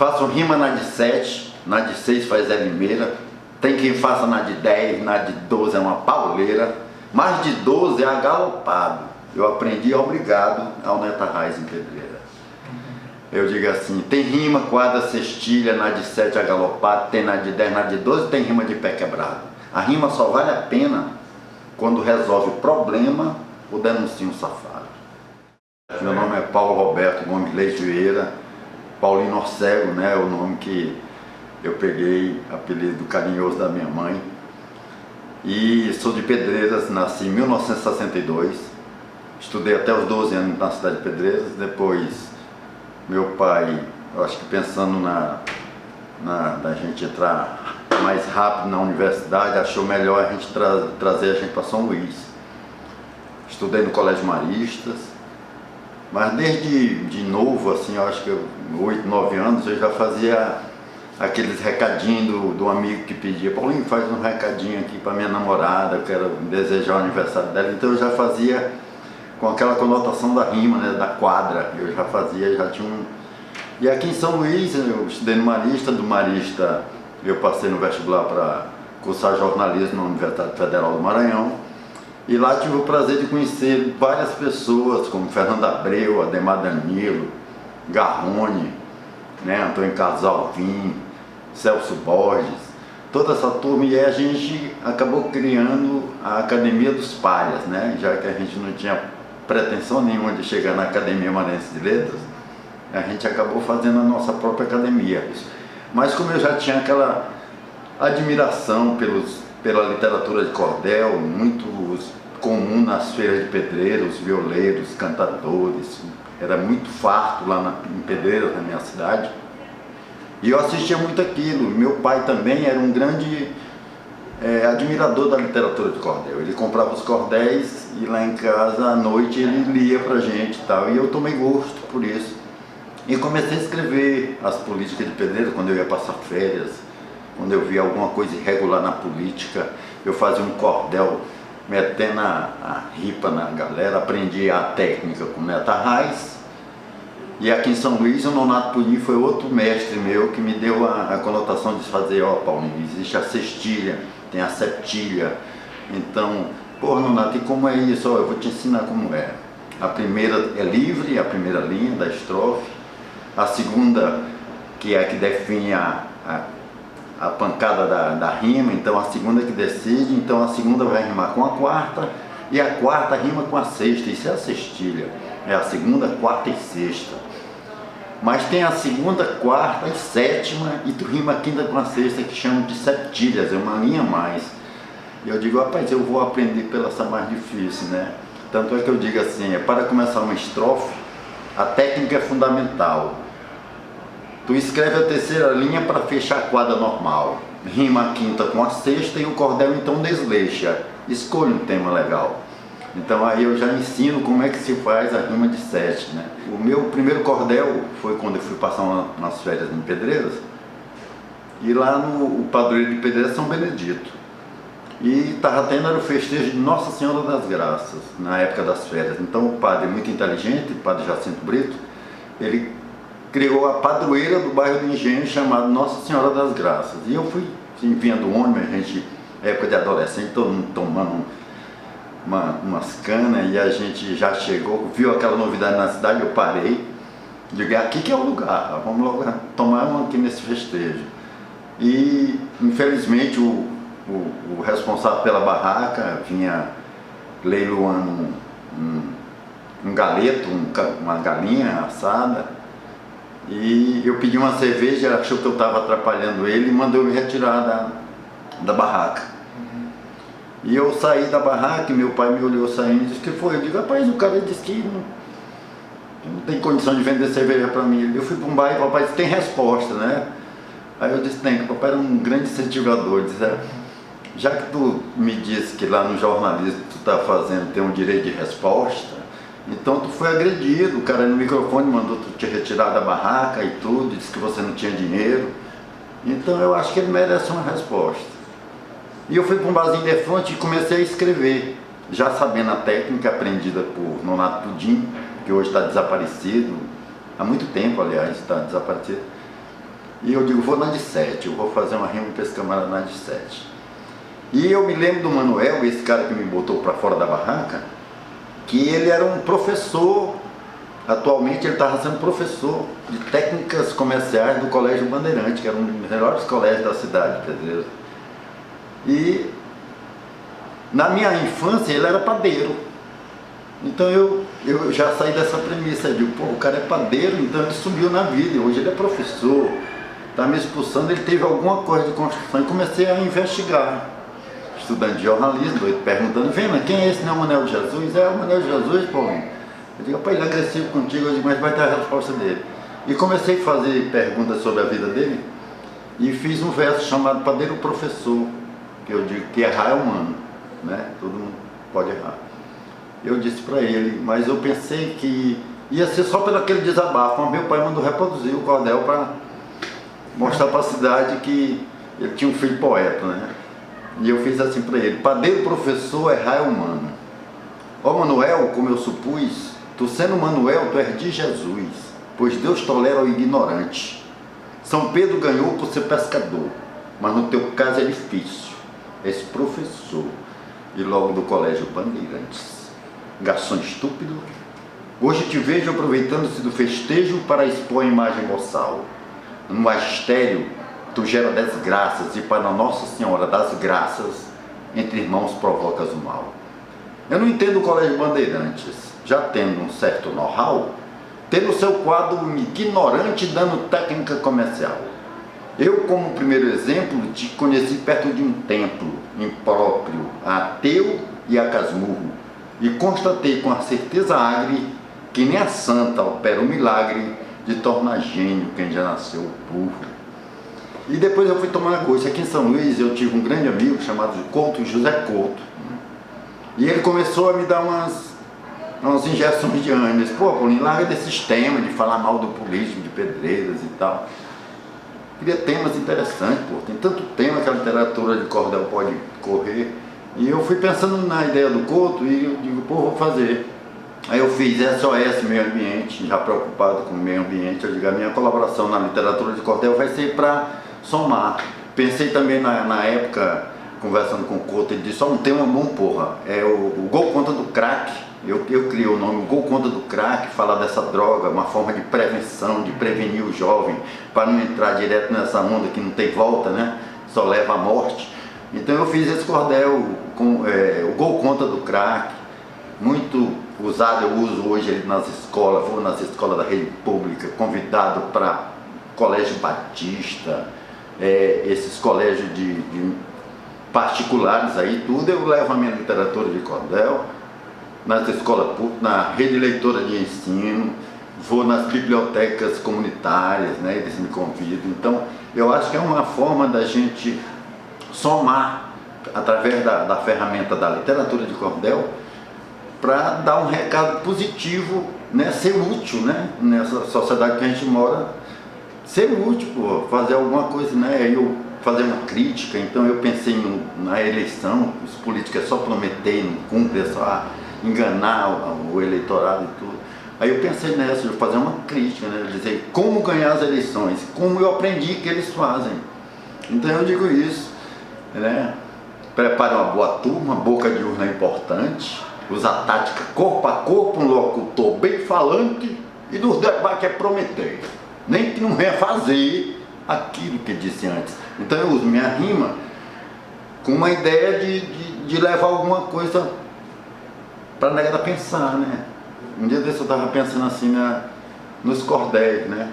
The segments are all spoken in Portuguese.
Faço rima na de 7, na de 6 faz Zé Limeira. Tem quem faça na de 10, na de 12 é uma pauleira. Mais de 12 é agalopado. Eu aprendi obrigado ao Neto Arraes em Pedreira. Eu digo assim, tem rima, quadra, cestilha, na de 7 agalopado, tem na de 10, na de 12 tem rima de pé quebrado. A rima só vale a pena quando resolve o problema ou denuncia um safado. Meu nome é Paulo Roberto Gomes Leite Vieira, Paulinho Orcego, né, é o nome que eu peguei, apelido carinhoso da minha mãe. E sou de Pedreiras, nasci em 1962, estudei até os 12 anos na cidade de Pedreiras. Depois meu pai, eu acho que pensando da gente entrar mais rápido na universidade, achou melhor a gente trazer a gente para São Luís. Estudei no Colégio Maristas, mas desde de novo, assim, eu acho que 8, 9 anos, eu já fazia aqueles recadinhos do amigo que pedia, Paulinho, faz um recadinho aqui para minha namorada, eu quero desejar o aniversário dela. Então eu já fazia com aquela conotação da rima, né, da quadra, eu já fazia, já tinha um... E aqui em São Luís, eu estudei no Marista, do Marista eu passei no vestibular para cursar jornalismo na Universidade Federal do Maranhão. E lá tive o prazer de conhecer várias pessoas, como Fernando Abreu, Ademar Danilo, Garrone, né, Antônio Carlos Alvim, Celso Borges, toda essa turma. E aí a gente acabou criando a Academia dos Palhas, né, já que a gente não tinha pretensão nenhuma de chegar na Academia Maranhense de Letras, a gente acabou fazendo a nossa própria academia. Mas como eu já tinha aquela admiração pela literatura de cordel, muito comum nas feiras de pedreiros, violeiros, cantadores, era muito farto lá em Pedreiras, na minha cidade, e eu assistia muito aquilo. Meu pai também era um grande admirador da literatura de cordel. Ele comprava os cordéis e lá em casa à noite ele lia pra gente e tal, e eu tomei gosto por isso. E comecei a escrever as políticas de Pedreiras quando eu ia passar férias, quando eu via alguma coisa irregular na política, eu fazia um cordel metendo a ripa na galera, aprendi a técnica com o Neto Arraes. E aqui em São Luís, o Nonato Pudim foi outro mestre meu que me deu a conotação de fazer, ó, Paulinho, existe a cestilha, tem a septilha. Então, pô, Nonato, e como é isso? Ó, eu vou te ensinar como é. A primeira é livre, a primeira linha da estrofe. A segunda, que é a que define a pancada da rima, então a segunda que decide, então a segunda vai rimar com a quarta, e a quarta rima com a sexta, isso é a cestilha, é a segunda, quarta e sexta. Mas tem a segunda, quarta e sétima, e tu rima a quinta com a sexta, que chamam de septilhas, é uma linha a mais. E eu digo, rapaz, eu vou aprender pela essa mais difícil, né? Tanto é que eu digo assim, para começar uma estrofe, a técnica é fundamental. Tu escreve a terceira linha para fechar a quadra normal. Rima a quinta com a sexta e o cordel então desleixa. Escolha um tema legal. Então aí eu já ensino como é que se faz a rima de 7, né? O meu primeiro cordel foi quando eu fui passar umas férias em Pedreiras. E lá no padroeiro de Pedreiras, São Benedito. E estava tendo o festejo de Nossa Senhora das Graças, na época das férias. Então o padre, muito inteligente, o padre Jacinto Brito, ele criou a padroeira do bairro do Engenho, chamado Nossa Senhora das Graças. E eu fui, assim, vindo do ônibus, a gente, época de adolescente, todo mundo tomando umas canas, e a gente já chegou, viu aquela novidade na cidade, eu parei, digo, aqui que é o lugar, vamos logo tomar um aqui nesse festejo. E, infelizmente, o responsável pela barraca vinha leiloando um galeto, uma galinha assada, e eu pedi uma cerveja, ele achou que eu estava atrapalhando ele e mandou me retirar da barraca. E eu saí da barraca e meu pai me olhou saindo e disse, que foi? Eu digo, rapaz, o cara disse que não tem condição de vender cerveja para mim. Eu fui para um bar e o papai disse, tem resposta, né? Aí eu disse, tem, que o papai era um grande incentivador, disse, já que tu me disse que lá no jornalismo tu está fazendo, tem um direito de resposta, então tu foi agredido, o cara no microfone mandou tu te retirar da barraca e tudo, disse que você não tinha dinheiro, então eu acho que ele merece uma resposta. E eu fui para um barzinho de frente e comecei a escrever, já sabendo a técnica aprendida por Nonato Pudim, que hoje está desaparecido, há muito tempo aliás está desaparecido. E eu digo, vou na de 7, eu vou fazer uma rima para esse camarada na de 7. E eu me lembro do Manuel, esse cara que me botou para fora da barraca, que ele era um professor, atualmente ele estava sendo professor de técnicas comerciais do Colégio Bandeirante, que era um dos melhores colégios da cidade, quer dizer. E na minha infância ele era padeiro. Então eu já saí dessa premissa, eu digo, pô, o cara é padeiro, então ele subiu na vida, hoje ele é professor, está me expulsando, ele teve alguma coisa de construção, e comecei a investigar. Estudante de jornalismo, perguntando, vem, mas quem é esse, não é o Manuel de Jesus? É o Manuel de Jesus, Paulinho. Eu digo, pô, ele é agressivo contigo, eu digo, mas vai ter a resposta dele. E comecei a fazer perguntas sobre a vida dele, e fiz um verso chamado Padeiro Professor, que eu digo que errar é humano, né? Todo mundo pode errar. Eu disse para ele, mas eu pensei que ia ser só pelo aquele desabafo, mas meu pai mandou reproduzir o cordel para mostrar para a cidade que ele tinha um filho poeta, né? E eu fiz assim para ele, padeiro professor, errar é humano. Ó Manuel, como eu supus, tu sendo Manuel, tu és de Jesus, pois Deus tolera o ignorante. São Pedro ganhou por ser pescador, mas no teu caso é difícil, és professor, e logo do Colégio Bandeirantes. Garçom estúpido, hoje te vejo aproveitando-se do festejo para expor a imagem boçal. No magistério, tu gera desgraças e para Nossa Senhora das Graças, entre irmãos provocas o mal. Eu não entendo o Colégio Bandeirantes, já tendo um certo know-how, ter no seu quadro um ignorante dando técnica comercial. Eu, como primeiro exemplo, te conheci perto de um templo impróprio, ateu e a casmurro, e constatei com a certeza agre que nem a santa opera o milagre de tornar gênio quem já nasceu burro. E depois eu fui tomar gosto. Aqui em São Luís eu tive um grande amigo chamado Couto, José Couto, e ele começou a me dar umas injeções de ânimo. Ele disse, pô, Paulinho, larga desses temas de falar mal do político, de Pedreiras e tal. Queria temas interessantes, pô, tem tanto tema que a literatura de cordel pode correr. E eu fui pensando na ideia do Couto e eu digo, pô, vou fazer. Aí eu fiz SOS Meio Ambiente, já preocupado com o meio ambiente. Eu digo, a minha colaboração na literatura de cordel vai ser para somar. Pensei também na época, conversando com o Couto, ele disse, ó, um tema bom, porra, é o Gol Contra do Crack. Eu criei o nome Gol Contra do Crack, falar dessa droga, uma forma de prevenção, de prevenir o jovem, para não entrar direto nessa onda que não tem volta, né? Só leva à morte. Então eu fiz esse cordel com o Gol Contra do Crack, muito usado, eu uso hoje ele nas escolas, vou nas escolas da rede pública, convidado para colégio batista, esses colégios de particulares aí, tudo, eu levo a minha literatura de cordel, nas escolas públicas, na rede leitora de ensino, vou nas bibliotecas comunitárias, né, eles me convidam. Então eu acho que é uma forma da gente somar através da ferramenta da literatura de cordel para dar um recado positivo, né, ser útil, né, nessa sociedade que a gente mora, ser útil, pô, fazer alguma coisa, né, eu fazer uma crítica. Então eu pensei na eleição, os políticos só prometer, não cumprem, é só enganar o eleitorado e tudo. Aí eu pensei nessa, de fazer uma crítica, né, dizer como ganhar as eleições, como eu aprendi que eles fazem. Então eu digo isso, né, prepare uma boa turma, boca de urna é importante, usar tática corpo a corpo, um locutor bem falante e nos debates é prometer, nem que não venha fazer aquilo que disse antes. Então eu uso minha rima com uma ideia de levar alguma coisa para a negada pensar, né? Um dia desse eu estava pensando assim nos cordéis, né?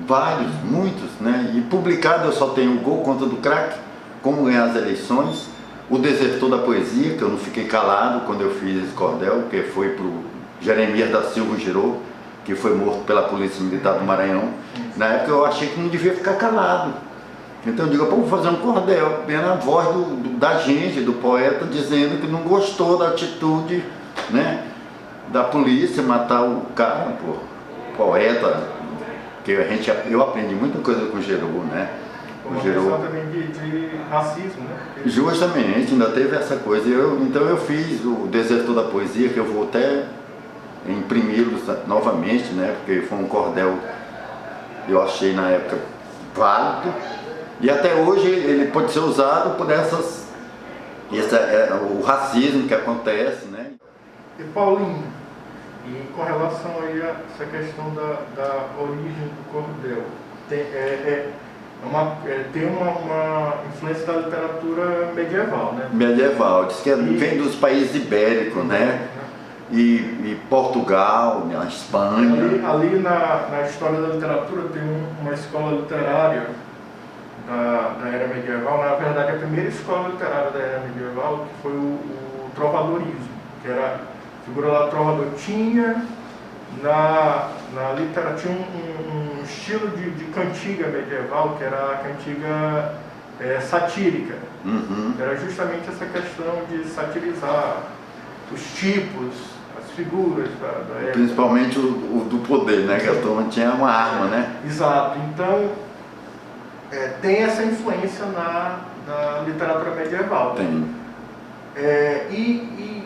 Vários, muitos, né? E publicado eu só tenho o Gol Contra do Crack, como ganhar as eleições, o Desertor da Poesia, que eu não fiquei calado quando eu fiz esse cordel, que foi para o Jeremias da Silva Girou, que foi morto pela Polícia Militar do Maranhão. Na época eu achei que não devia ficar calado. Então eu digo, pô, vou fazer um cordel, bem na voz da gente, do poeta, dizendo que não gostou da atitude, né, da polícia matar o cara, pô, poeta, que eu aprendi muita coisa com o Gerou, né? Uma questão também de racismo, né? Justamente, ainda teve essa coisa. Então eu fiz o Desertor da Poesia, que eu vou até imprimi-lo novamente, né? Porque foi um cordel, eu achei na época válido, e até hoje ele pode ser usado por o racismo que acontece, né? E Paulinho, e com relação aí a essa questão da origem do cordel, tem uma influência da literatura medieval, né? Medieval, diz que vem dos países ibéricos, né? E Portugal, né? A Espanha. Ali na história da literatura tem uma escola literária da era medieval, na verdade a primeira escola literária da era medieval, que foi o trovadorismo, que era a figura lá do trovador. Tinha na literatura tinha um estilo de cantiga medieval, que era a cantiga satírica. Uhum. Era justamente essa questão de satirizar os tipos, as figuras da época. Principalmente o do poder, né? Que a turma tinha uma arma, né? Exato. Então, tem essa influência na literatura medieval. Tem. E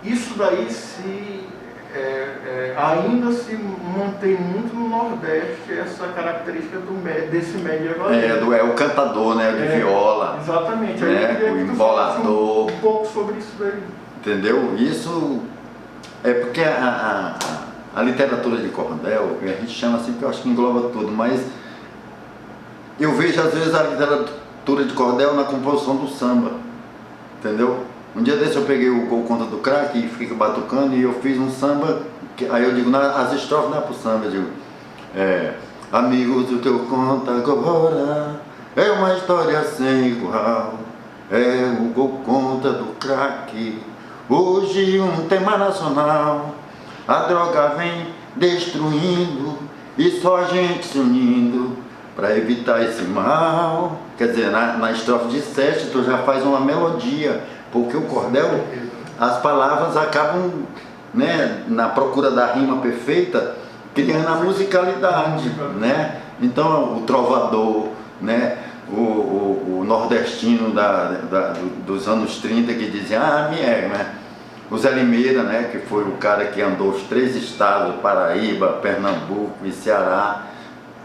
isso daí ainda se mantém muito no Nordeste, essa característica desse medievalismo. É o cantador, né? O de viola. Exatamente. Né? Aí O embolador. Um pouco sobre isso daí. Entendeu? Isso é porque a literatura de cordel, a gente chama assim porque eu acho que engloba tudo, mas eu vejo às vezes a literatura de cordel na composição do samba, entendeu? Um dia desse eu peguei o Gol Contra do Crack e fiquei batucando e eu fiz um samba, aí eu digo, as estrofes não é pro samba, eu digo, amigos do teu conta agora, é uma história sem igual, é o Gol Contra do Crack, hoje um tema nacional, a droga vem destruindo e só a gente se unindo para evitar esse mal. Quer dizer, na estrofe de 7 tu já faz uma melodia, porque o cordel, as palavras acabam, né, na procura da rima perfeita, criando a musicalidade, né? Então o trovador, né, o nordestino dos anos 30 que dizia, né? O Zé Limeira, né, que foi o cara que andou os 3 estados, Paraíba, Pernambuco e Ceará,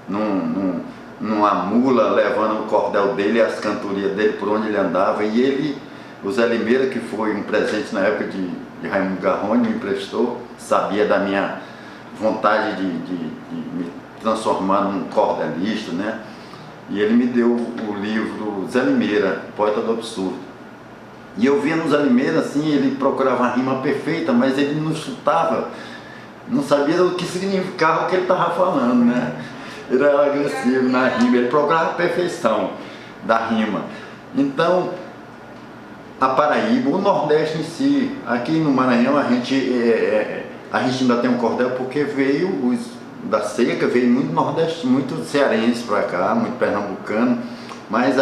numa mula, levando o cordel dele, as cantorias dele por onde ele andava. E ele, o Zé Limeira, que foi um presente na época de Raimundo Garrone, me emprestou, sabia da minha vontade de me transformar num cordelista, né? E ele me deu o livro Zé Limeira, Poeta do Absurdo. E eu via no Zé Limeira, assim, ele procurava a rima perfeita, mas ele não chutava, não sabia o que significava o que ele estava falando, né? Ele era agressivo na rima, ele procurava a perfeição da rima. Então, a Paraíba, o Nordeste em si, aqui no Maranhão a gente ainda tem um cordel porque veio da seca, veio muito nordeste, muito cearense para cá, muito pernambucano, mas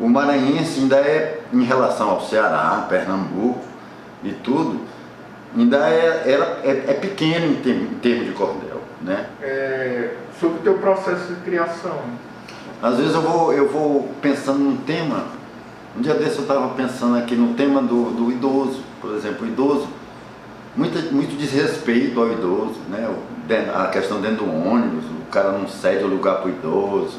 o maranhense ainda em relação ao Ceará, Pernambuco e tudo, ainda é pequeno em termos de cordel, né? Sobre o teu processo de criação. Às vezes eu vou pensando num tema. Um dia desse eu estava pensando aqui no tema do idoso, por exemplo, o idoso, muito desrespeito ao idoso, né? A questão dentro do ônibus, o cara não cede o lugar para o idoso,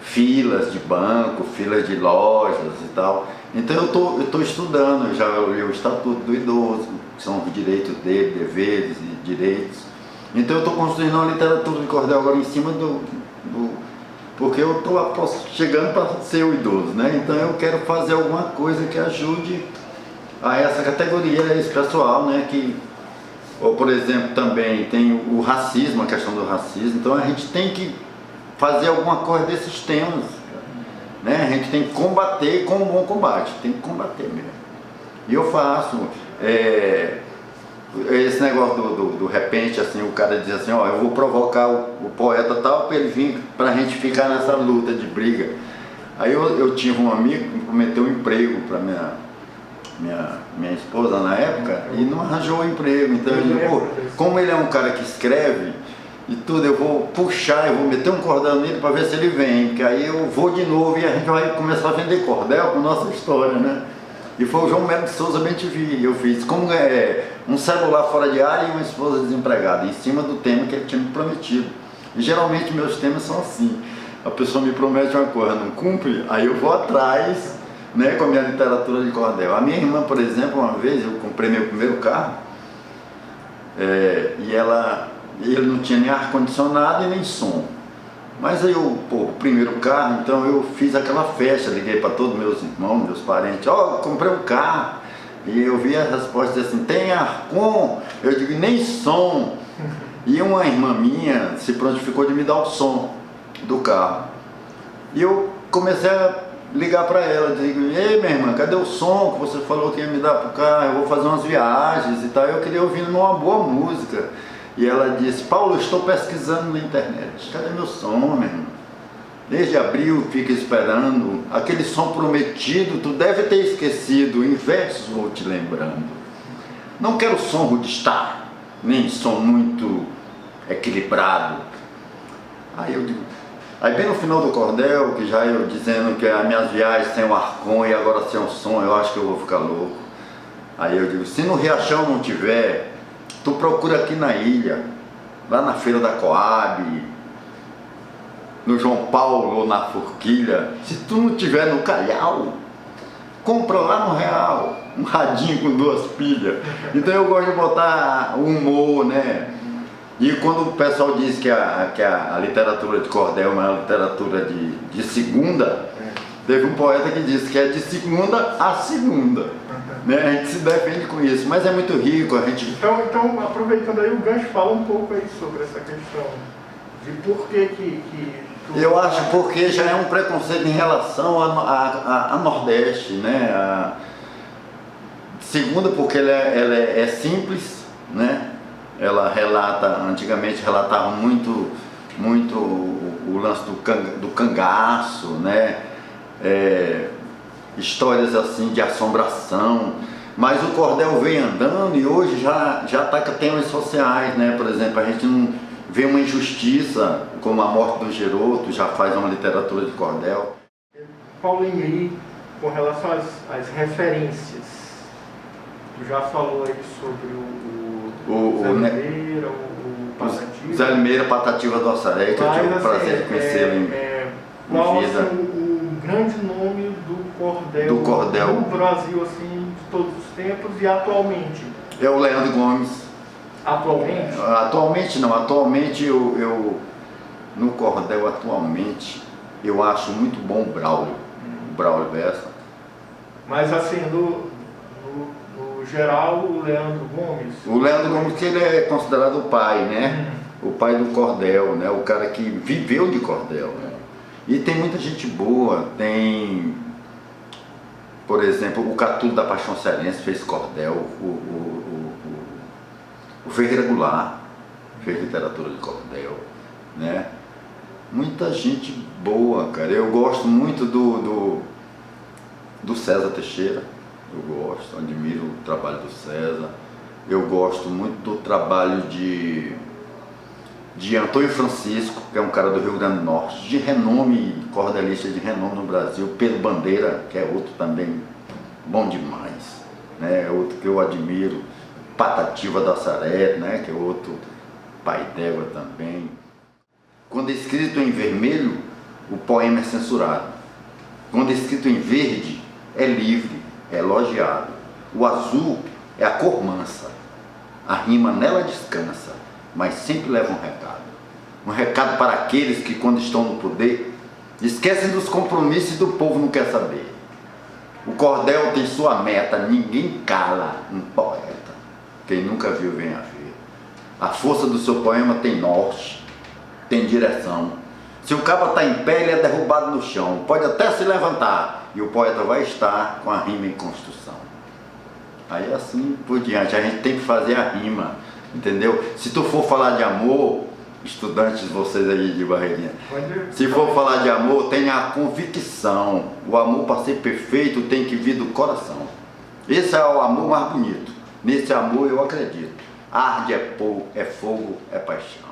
filas de banco, filas de lojas e tal. Então eu estou estudando, já li o Estatuto do Idoso, que são os direitos dele, deveres e direitos. Então eu estou construindo uma literatura de cordel agora em cima porque eu estou chegando para ser o idoso, né? Então eu quero fazer alguma coisa que ajude a essa categoria, esse pessoal, né? Ou por exemplo, também tem o racismo, a questão do racismo. Então a gente tem que fazer alguma coisa desses temas, né? A gente tem que combater com um bom combate, tem que combater mesmo. E eu faço esse negócio do repente, assim, o cara diz assim, ó, eu vou provocar o poeta tal para ele vir, para a gente ficar nessa luta de briga. Aí eu tive um amigo que me prometeu um emprego para minha esposa na época e não arranjou o emprego. Então eu digo, como ele é um cara que escreve e tudo, eu vou puxar, eu vou meter um cordel nele para ver se ele vem, porque aí eu vou de novo e a gente vai começar a vender cordel com nossa história, né? E foi o João Melo de Souza Bem-TV, eu fiz como um celular fora de área e uma esposa desempregada, em cima do tema que ele tinha me prometido. E geralmente meus temas são assim. A pessoa me promete uma coisa, não cumpre, aí eu vou atrás, né, com a minha literatura de cordel. A minha irmã, por exemplo, uma vez eu comprei meu primeiro carro, e ele não tinha nem ar-condicionado e nem som. Mas aí o primeiro carro, então eu fiz aquela festa, liguei para todos meus irmãos, meus parentes, comprei um carro. E eu vi a resposta assim, tem ar-com? Eu digo, nem som. E uma irmã minha se prontificou de me dar o som do carro. E eu comecei a ligar para ela, digo, ei minha irmã, cadê o som que você falou que ia me dar pro carro? Eu vou fazer umas viagens e tal, eu queria ouvir uma boa música. E ela disse, Paulo, eu estou pesquisando na internet, cadê meu som, minha irmã? Desde abril fica esperando, aquele som prometido, tu deve ter esquecido, em versos vou te lembrando. Não quero som rudestar, nem som muito equilibrado. Aí bem no final do cordel, que já eu dizendo que as minhas viagens sem o ar-com e agora sem o som, eu acho que eu vou ficar louco. Aí eu digo, se no Riachão não tiver, tu procura aqui na ilha, lá na feira da Coab, no João Paulo ou na Forquilha. Se tu não tiver no Calhau, compra lá no Real, um radinho com 2 pilhas. Então eu gosto de botar o humor, né? E quando o pessoal diz que a literatura de cordel é uma literatura de segunda, teve um poeta que disse que é de segunda a segunda. Né? A gente se defende com isso, mas é muito rico, a gente... Então aproveitando aí o gancho, fala um pouco aí sobre essa questão de por que eu acho porque já é um preconceito em relação a Nordeste, né? Segunda porque ela é simples, né? Ela antigamente relatava muito o lance do cangaço, né? Histórias assim de assombração, mas o cordel vem andando e hoje já ataca temas sociais, né? Por exemplo, a gente não vê uma injustiça como a morte do Geroto, já faz uma literatura de cordel. Paulinho, aí, com relação às referências, tu já falou aí sobre o Zé Limeira, o Patativa. Zé Limeira, Patativa do Açaré, que eu tive o prazer de conhecê-lo em qual vida. O grande nome do cordel no Brasil, assim, de todos os tempos e atualmente? É o Leandro Gomes. Atualmente? Atualmente não, atualmente eu no cordel atualmente eu acho muito bom o Braulio Bessa. Mas assim, no geral, o Leandro Gomes? O Leandro Gomes, que ele é considerado o pai, né? O pai do cordel, né? O cara que viveu de cordel, né? E tem muita gente boa, tem, por exemplo, o Catulo da Paixão Cearense fez cordel, o Ferreira Goulart fez literatura de cordel, né? Muita gente boa, cara. Eu gosto muito do César Teixeira, eu admiro o trabalho do César. Eu gosto muito do trabalho de Antônio Francisco, que é um cara do Rio Grande do Norte, de renome, cordelista de renome no Brasil. Pedro Bandeira, que é outro também bom demais, né? É outro que eu admiro. Patativa do Açaré, né? Que é outro pai d'égua também. Quando é escrito em vermelho, o poema é censurado. Quando é escrito em verde, é livre, é elogiado. O azul é a cor mansa. A rima nela descansa, mas sempre leva um recado. Um recado para aqueles que, quando estão no poder, esquecem dos compromissos e do povo não quer saber. O cordel tem sua meta, ninguém cala um poeta. Quem nunca viu, venha ver. A força do seu poema tem norte, tem direção. Se o cabo está em pé, ele é derrubado no chão. Pode até se levantar e o poeta vai estar com a rima em construção. Aí assim por diante, a gente tem que fazer a rima, entendeu? Se tu for falar de amor, estudantes vocês aí de Barreirinha, se for falar de amor, tenha a convicção. O amor, para ser perfeito, tem que vir do coração. Esse é o amor mais bonito. Nesse amor eu acredito. Arde é fogo, é paixão.